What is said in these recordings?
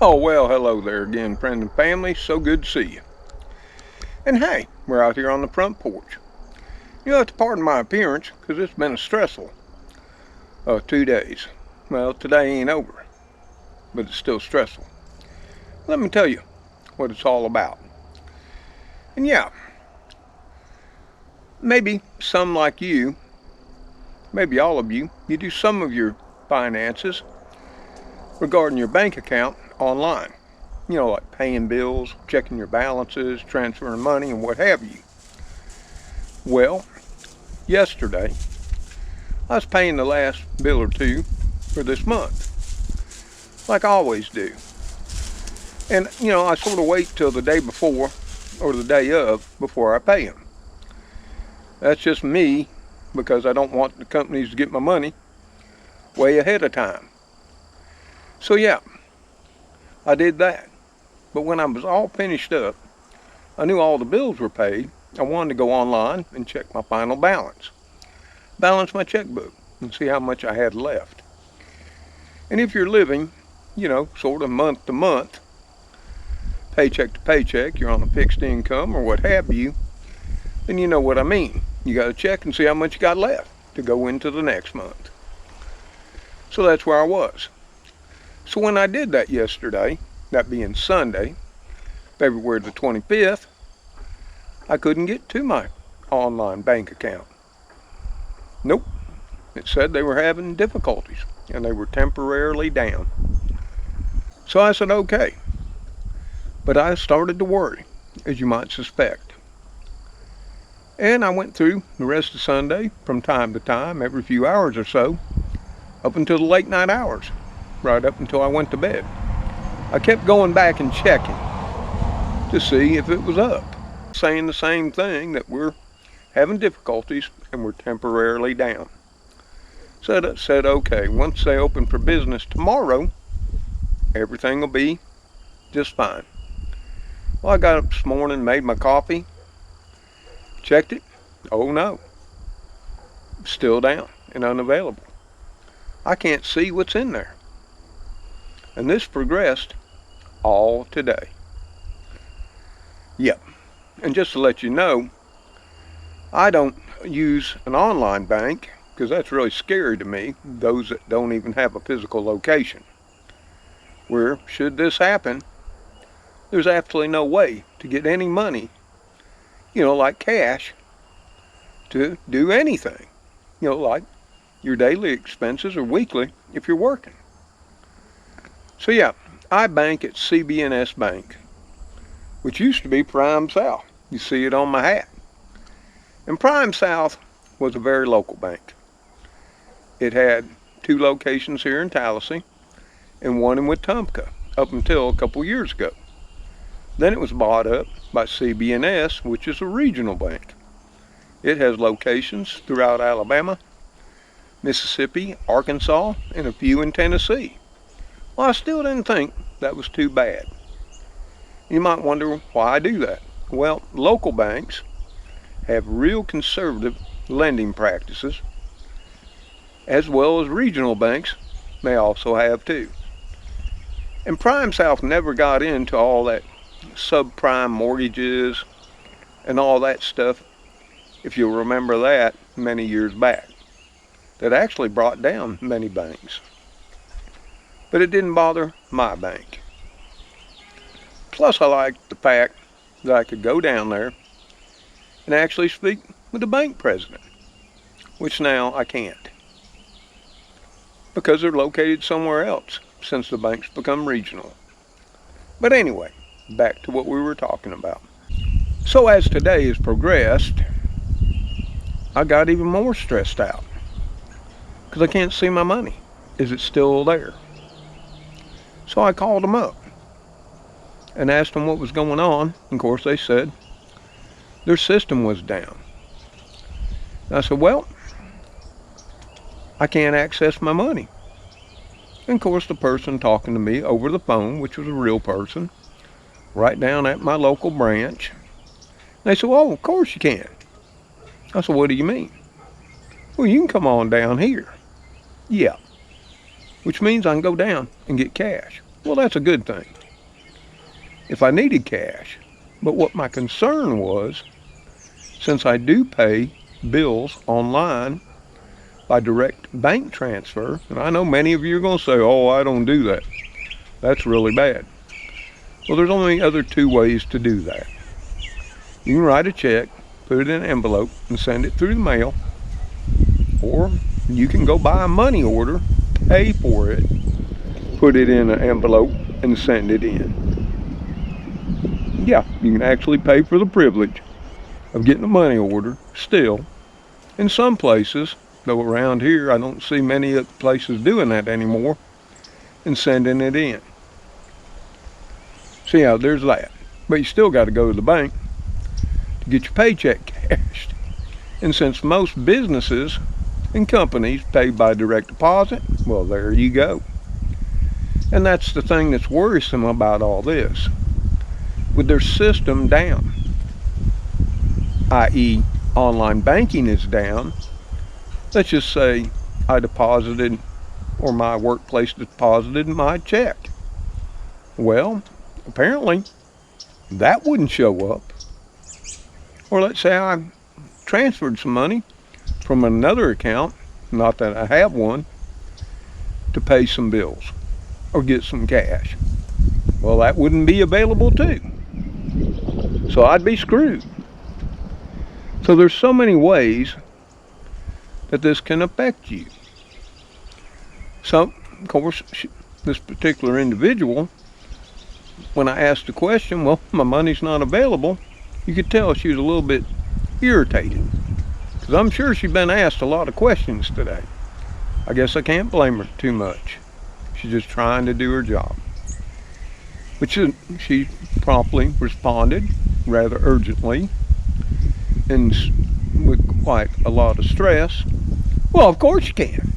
Oh, well, hello there again, friend and family. So good to see you. And hey, we're out here on the front porch. You have to pardon my appearance, because it's been a stressful 2 days. Well, today ain't over, but it's still stressful. Let me tell you what it's all about. And yeah, maybe some like you, maybe all of you, you do some of your finances regarding your bank account online. You know, like paying bills, checking your balances, transferring money, and what have you. Well, yesterday, I was paying the last bill or two for this month, like I always do. And, you know, I sort of wait till the day before or the day of before I pay them. That's just me, because I don't want the companies to get my money way ahead of time. So yeah, I did that. But when I was all finished up, I knew all the bills were paid. I wanted to go online and check my final balance my checkbook, and see how much I had left. And if you're living, you know, sort of month to month, paycheck to paycheck, you're on a fixed income or what have you, then you know what I mean. You got to check and see how much you got left to go into the next month. So that's where I was. So when I did that yesterday, that being Sunday, February the 25th, I couldn't get to my online bank account. Nope. It said they were having difficulties and they were temporarily down. So I said, okay. But I started to worry, as you might suspect. And I went through the rest of Sunday from time to time, every few hours or so, up until the late night hours, right up until I went to bed. I kept going back and checking to see if it was up, saying the same thing, that we're having difficulties and we're temporarily down. So I said, okay, once they open for business tomorrow, everything will be just fine. Well, I got up this morning, made my coffee, checked it. Oh no, still down and unavailable. I can't see what's in there. And this progressed all today. Yep. And just to let you know, I don't use an online bank, because that's really scary to me, those that don't even have a physical location. Where, should this happen, there's absolutely no way to get any money, you know, like cash, to do anything. You know, like your daily expenses or weekly if you're working. So yeah, I bank at CB&S Bank, which used to be Prime South. You see it on my hat. And Prime South was a very local bank. It had 2 locations here in Tallahassee and one in Wetumpka up until a couple years ago. Then it was bought up by CB&S, which is a regional bank. It has locations throughout Alabama, Mississippi, Arkansas, and a few in Tennessee. Well, I still didn't think that was too bad. You might wonder why I do that. Well, local banks have real conservative lending practices, as well as regional banks may also have too. And Prime South never got into all that subprime mortgages and all that stuff, if you'll remember that, many years back. That actually brought down many banks. But it didn't bother my bank. Plus I liked the fact that I could go down there and actually speak with the bank president, which now I can't, because they're located somewhere else since the bank's become regional. But anyway, back to what we were talking about. So as today has progressed, I got even more stressed out, because I can't see my money. Is it still there? So I called them up and asked them what was going on. And of course they said their system was down. And I said, well, I can't access my money. And of course the person talking to me over the phone, which was a real person, right down at my local branch, they said, well, of course you can. I said, what do you mean? Well, you can come on down here. Yeah. Which means I can go down and get cash. Well, that's a good thing if I needed cash. But what my concern was, since I do pay bills online by direct bank transfer, and I know many of you are going to say, oh, I don't do that. That's really bad. Well, there's only other two ways to do that. You can write a check, put it in an envelope, and send it through the mail. Or you can go buy a money order, pay for it, put it in an envelope, and send it in. Yeah, you can actually pay for the privilege of getting a money order still. In some places, though around here I don't see many places doing that anymore, and sending it in. So yeah, there's that. But you still got to go to the bank to get your paycheck cashed. And since most businesses and companies pay by direct deposit, well, there you go. And that's the thing that's worrisome about all this. With their system down, i.e. online banking is down, let's just say I deposited, or my workplace deposited my check. Well, apparently that wouldn't show up. Or let's say I transferred some money from another account, not that I have one, to pay some bills or get some cash. Well, that wouldn't be available too. So I'd be screwed. So there's so many ways that this can affect you. So, of course, this particular individual, when I asked the question, well, my money's not available, you could tell she was a little bit irritated. Because I'm sure she's been asked a lot of questions today. I guess I can't blame her too much. She's just trying to do her job. But she promptly responded rather urgently and with quite a lot of stress. Well, of course you can.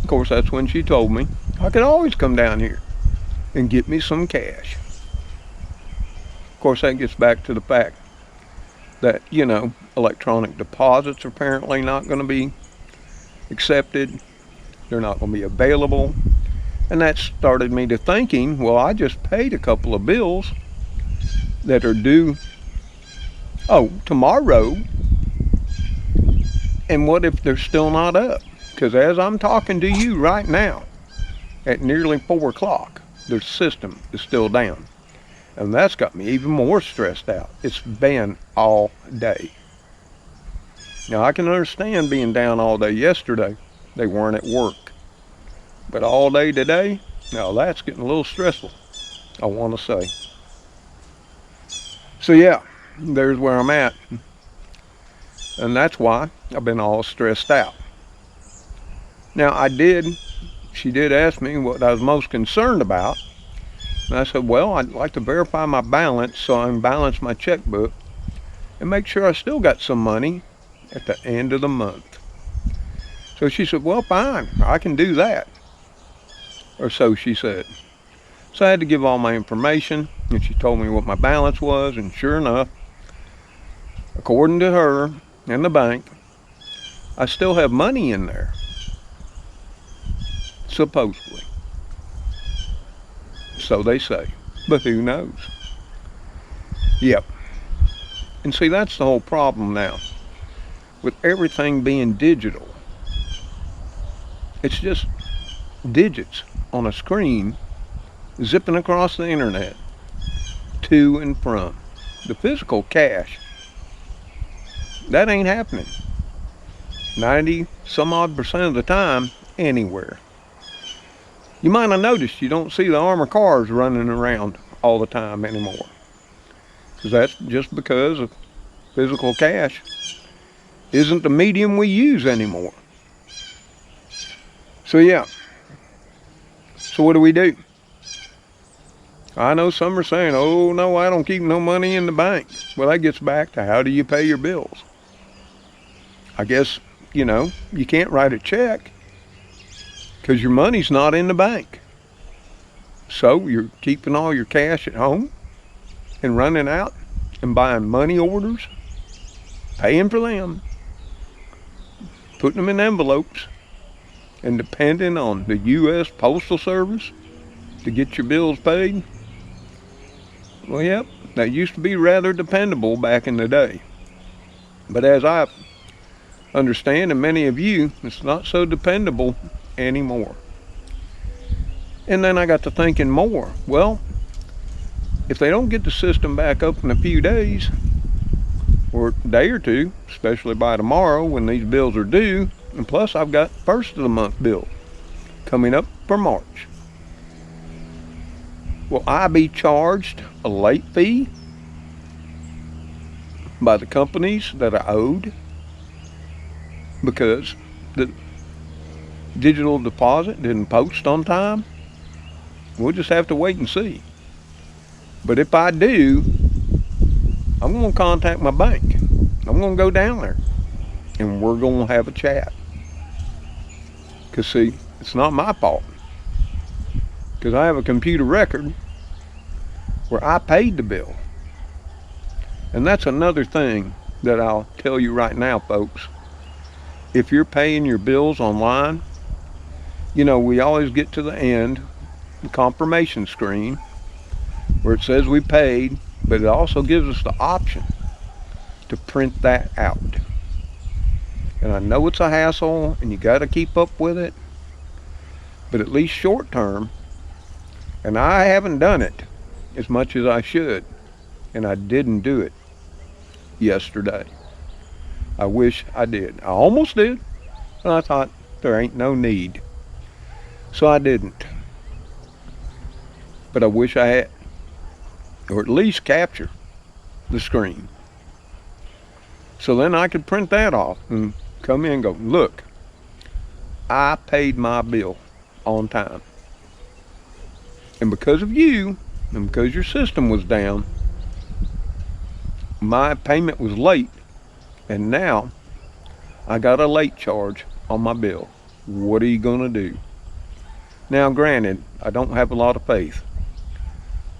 Of course, that's when she told me I could always come down here and get me some cash. Of course, that gets back to the fact that, electronic deposits are apparently not going to be accepted. They're not going to be available. And that started me to thinking, well, I just paid a couple of bills that are due, tomorrow. And what if they're still not up? Because as I'm talking to you right now, at nearly 4 o'clock, their system is still down. And that's got me even more stressed out. It's been all day. Now, I can understand being down all day yesterday. They weren't at work. But all day today, now that's getting a little stressful, I want to say. So yeah, there's where I'm at. And that's why I've been all stressed out. Now she did ask me what I was most concerned about. And I said, well, I'd like to verify my balance so I can balance my checkbook and make sure I still got some money at the end of the month. So she said, well, fine, I can do that. Or so she said. So I had to give all my information, and she told me what my balance was, and sure enough, according to her and the bank, I still have money in there. Supposedly. So they say. But who knows? Yep. And see, that's the whole problem now. With everything being digital, it's just digits on a screen zipping across the internet to and from. The physical cash, that ain't happening 90 some odd % of the time anywhere. You might have noticed you don't see the armored cars running around all the time anymore, because that's just because of physical cash isn't the medium we use anymore. So yeah. So what do we do? I know some are saying, oh no, I don't keep no money in the bank. Well, that gets back to how do you pay your bills? I guess, you can't write a check because your money's not in the bank. So you're keeping all your cash at home and running out and buying money orders, paying for them, putting them in envelopes, and depending on the U.S. Postal Service to get your bills paid? Well, yep, that used to be rather dependable back in the day. But as I understand, and many of you, it's not so dependable anymore. And then I got to thinking more. Well, if they don't get the system back up in a few days, or a day or two, especially by tomorrow when these bills are due, and plus I've got first of the month bill coming up for March. Will I be charged a late fee by the companies that I owed because the digital deposit didn't post on time? We'll just have to wait and see. But if I do, I'm going to contact my bank. I'm going to go down there and we're going to have a chat. Because see, it's not my fault. Because I have a computer record where I paid the bill. And that's another thing that I'll tell you right now, folks. If you're paying your bills online, you know, we always get to the end, the confirmation screen, where it says we paid, but it also gives us the option to print that out. And I know it's a hassle and you got to keep up with it, but at least short term, and I haven't done it as much as I should, and I didn't do it yesterday. I wish I did. I almost did, and I thought there ain't no need, so I didn't. But I wish I had, or at least capture the screen, so then I could print that off and come in and go, look, I paid my bill on time, and because of you and because your system was down, my payment was late, and now I got a late charge on my bill. What are you gonna do? Now granted, I don't have a lot of faith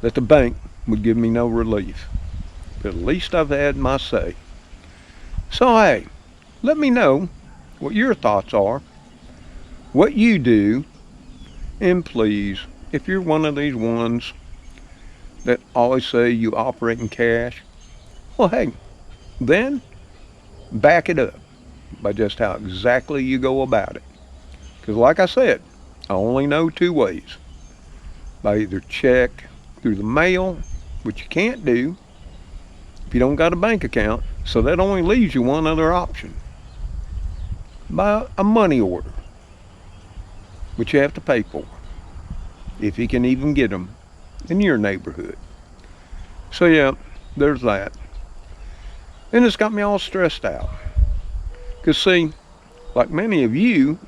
that the bank would give me no relief, but at least I've had my say. So hey, let me know what your thoughts are, what you do, and please, if you're one of these ones that always say you operate in cash, well hey, then back it up by just how exactly you go about it. Because like I said, I only know two ways. By either check through the mail, which you can't do if you don't got a bank account, so that only leaves you one other option. By a money order, which you have to pay for, if you can even get them in your neighborhood. So yeah, there's that. And it's got me all stressed out. Because see, like many of you,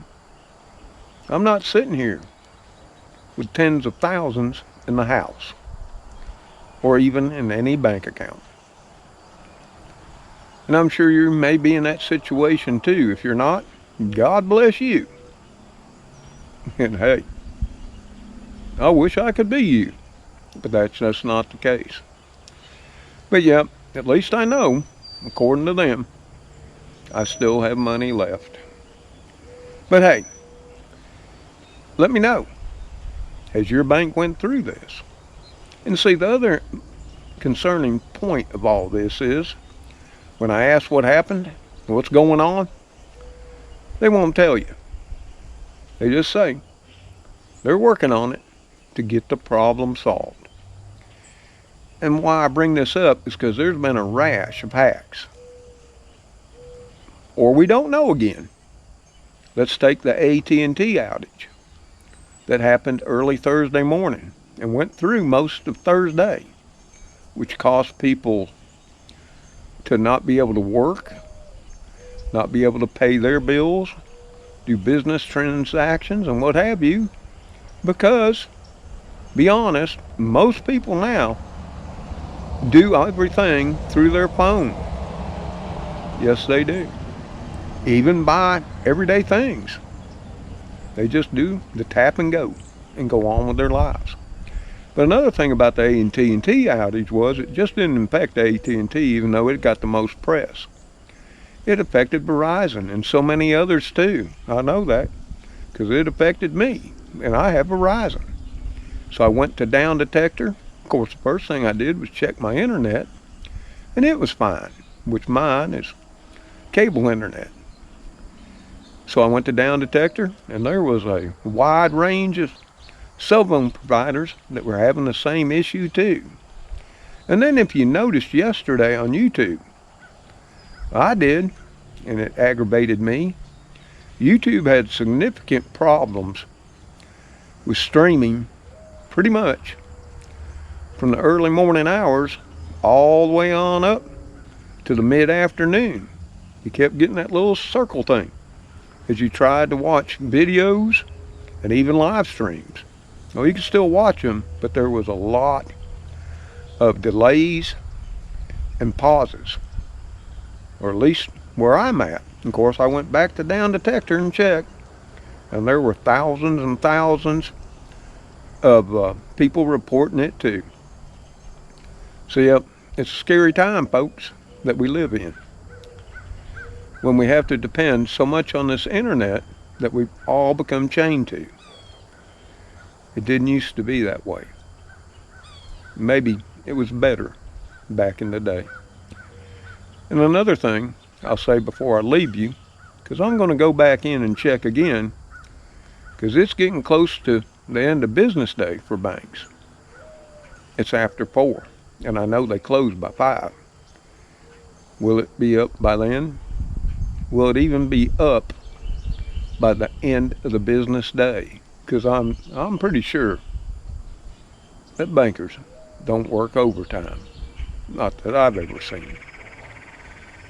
I'm not sitting here with tens of thousands in the house, or even in any bank account. And I'm sure you may be in that situation too. If you're not, God bless you. And hey, I wish I could be you, but that's just not the case. But yeah, at least I know, according to them, I still have money left. But hey, let me know, has your bank went through this? And see, the other concerning point of all this is, when I ask what happened, what's going on, they won't tell you. They just say they're working on it to get the problem solved. And why I bring this up is because there's been a rash of hacks. Or we don't know again. Let's take the AT&T outage that happened early Thursday morning and went through most of Thursday, which caused people to not be able to work, not be able to pay their bills, do business transactions and what have you, because, be honest, most people now do everything through their phone. Yes, they do. Even buy everyday things. They just do the tap and go on with their lives. But another thing about the AT&T outage was it just didn't affect AT&T, even though it got the most press. It affected Verizon and so many others too. I know that because it affected me, and I have Verizon. So I went to Down Detector. Of course, the first thing I did was check my internet, and it was fine, which mine is cable internet. So I went to Down Detector, and there was a wide range of cell phone providers that were having the same issue too. And then if you noticed yesterday on YouTube, I did, and it aggravated me, YouTube had significant problems with streaming pretty much from the early morning hours all the way on up to the mid-afternoon. You kept getting that little circle thing as you tried to watch videos and even live streams. Well, you could still watch them, but there was a lot of delays and pauses, or at least where I'm at. Of course, I went back to Down Detector and checked, and there were thousands and thousands of people reporting it too. So yep, it's a scary time, folks, that we live in, when we have to depend so much on this internet that we've all become chained to. It didn't used to be that way. Maybe it was better back in the day. And another thing I'll say before I leave you, because I'm going to go back in and check again, because it's getting close to the end of business day for banks. It's after 4, and I know they close by 5. Will it be up by then? Will it even be up by the end of the business day? Because I'm pretty sure that bankers don't work overtime. Not that I've ever seen.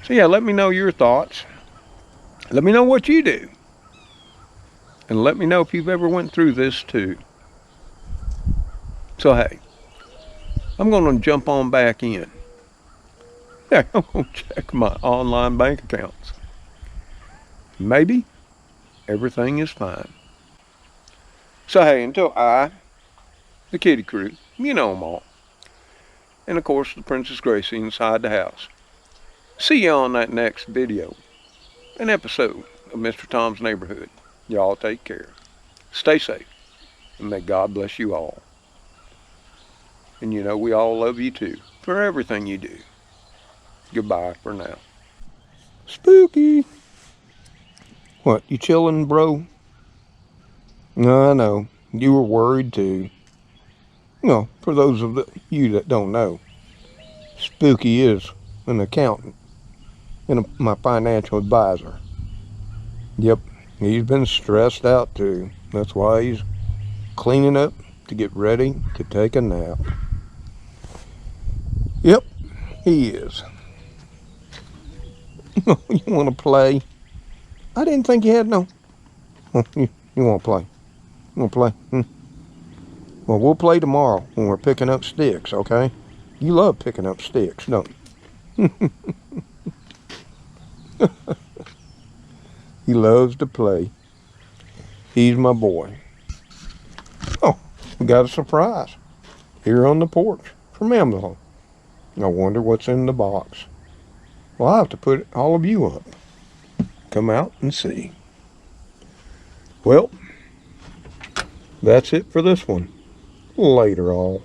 So yeah, let me know your thoughts. Let me know what you do. And let me know if you've ever went through this too. So hey, I'm going to jump on back in. Yeah, I'm going to check my online bank accounts. Maybe everything is fine. So hey, until the kitty crew, you know them all, and of course the Princess Gracie inside the house, see you on that next video, an episode of Mr. Tom's Neighborhood. Y'all take care. Stay safe, and may God bless you all. And you know we all love you too, for everything you do. Goodbye for now. Spooky. What, you chilling, bro? No, I know. You were worried too. No, for those of you that don't know, Spooky is an accountant and my financial advisor. Yep, he's been stressed out too. That's why he's cleaning up to get ready to take a nap. Yep, he is. You want to play? I didn't think you had no. Oh, you want to play? You want to play? Well, we'll play tomorrow when we're picking up sticks, okay? You love picking up sticks, don't you? He loves to play. He's my boy. Oh, we got a surprise here on the porch from Amazon. I wonder what's in the box. Well, I'll have to put all of you up. Come out and see. Well, that's it for this one. Later, all.